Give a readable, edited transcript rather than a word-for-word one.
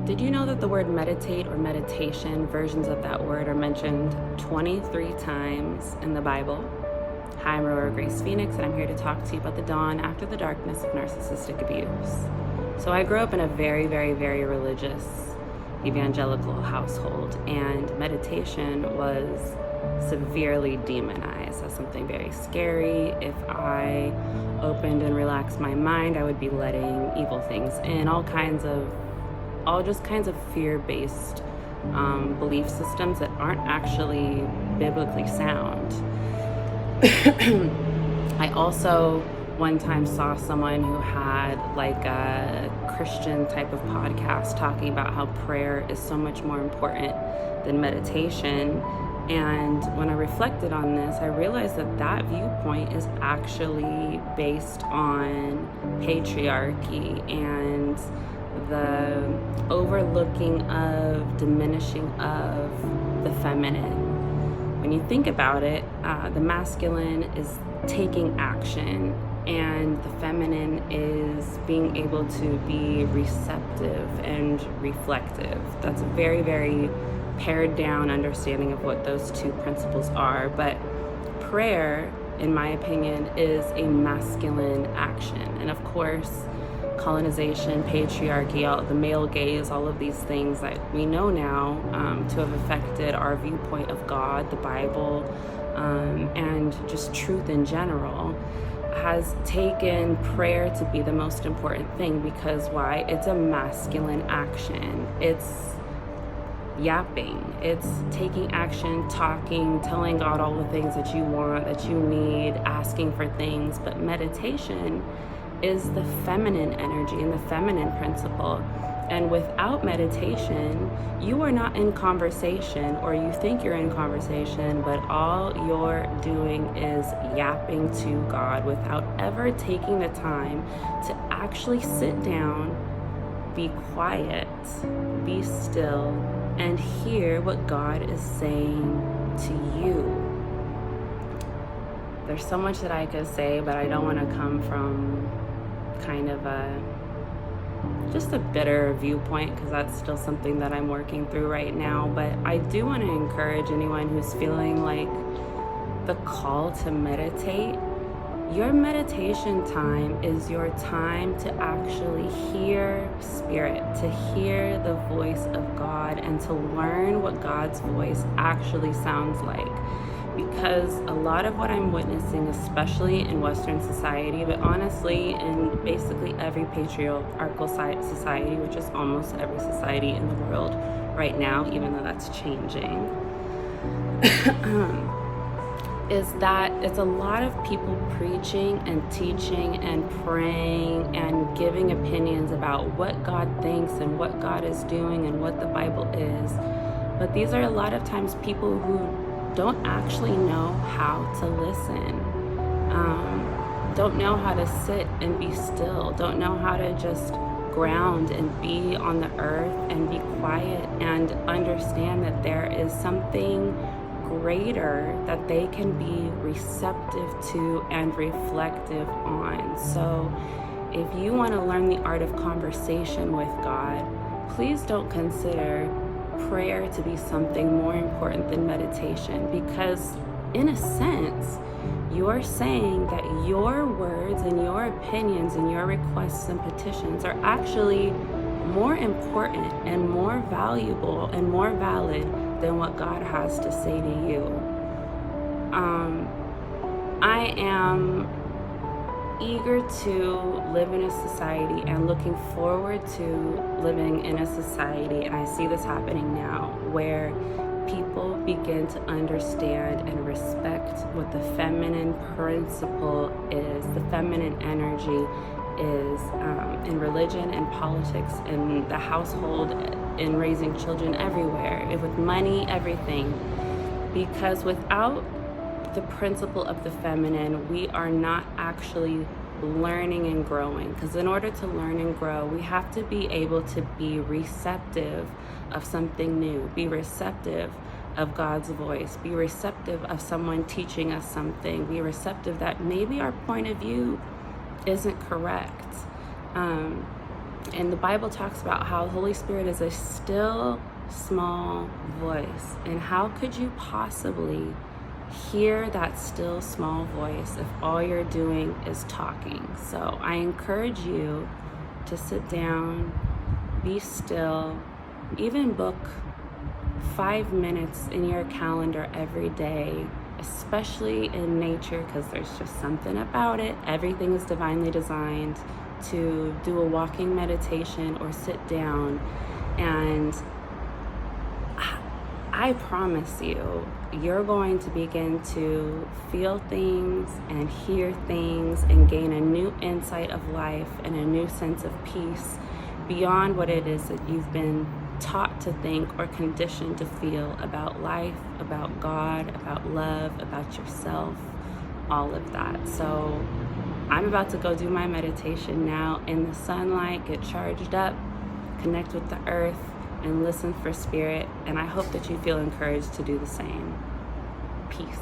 Did you know that the word meditate or meditation, versions of that word, are mentioned 23 times in the Bible? Hi, I'm Aurora Grace Phoenix, and I'm here to talk to you about the dawn after the darkness of narcissistic abuse. So I grew up in a very, very, very religious evangelical household, and meditation was severely demonized as something very scary. If I opened and relaxed my mind, I would be letting evil things in, all kinds of fear-based belief systems that aren't actually biblically sound. I also one time saw someone who had like a Christian type of podcast talking about how prayer is so much more important than meditation. And when I reflected on this, I realized that that viewpoint is actually based on patriarchy and the overlooking of, diminishing of the feminine. When you think about it, the masculine is taking action, and the feminine is being able to be receptive and reflective. That's a very, very pared down understanding of what those two principles are. But prayer, in my opinion, is a masculine action. And of course, colonization, patriarchy, the male gaze, all of these things that we know now to have affected our viewpoint of God, the Bible, and just truth in general, has taken prayer to be the most important thing. Because why? It's a masculine action. It's yapping. It's taking action, talking, telling God all the things that you want, that you need, asking for things. But meditation is the feminine energy and the feminine principle. And without meditation, you are not in conversation, or you think you're in conversation, but all you're doing is yapping to God without ever taking the time to actually sit down, be quiet, be still, and hear what God is saying to you. There's so much that I could say, but I don't want to come from kind of just a bitter viewpoint, because that's still something that I'm working through right now. But I do want to encourage anyone who's feeling like the call to meditate. Your meditation time is your time to actually hear Spirit, to hear the voice of God, and to learn what God's voice actually sounds like. Because a lot of what I'm witnessing, especially in Western society, but honestly in basically every patriarchal society, which is almost every society in the world right now, even though that's changing, is that it's a lot of people preaching and teaching and praying and giving opinions about what God thinks and what God is doing and what the Bible is. But these are a lot of times people who don't actually know how to listen, don't know how to sit and be still, don't know how to just ground and be on the earth and be quiet and understand that there is something greater that they can be receptive to and reflective on. So if you want to learn the art of conversation with God, please don't consider prayer to be something more important than meditation, because in a sense you're saying that your words and your opinions and your requests and petitions are actually more important and more valuable and more valid than what God has to say to you. I am eager to live in a society and looking forward to living in a society, and I see this happening now, where people begin to understand and respect what the feminine principle is, the feminine energy is, in religion and politics, in the household, in raising children, everywhere, with money, everything. Because without the principle of the feminine, we are not actually learning and growing. Because in order to learn and grow, we have to be able to be receptive of something new, be receptive of God's voice, be receptive of someone teaching us something, be receptive that maybe our point of view isn't correct. And the Bible talks about how the Holy Spirit is a still, small voice. And how could you possibly hear that still, small voice if all you're doing is talking? So I encourage you to sit down, be still, even book 5 minutes in your calendar every day, especially in nature, because there's just something about it. Everything is divinely designed to do a walking meditation or sit down. And I promise you, you're going to begin to feel things and hear things and gain a new insight of life and a new sense of peace beyond what it is that you've been taught to think or conditioned to feel about life, about God, about love, about yourself, all of that. So I'm about to go do my meditation now in the sunlight, get charged up, connect with the earth, and listen for spirit. And I hope that you feel encouraged to do the same. Peace.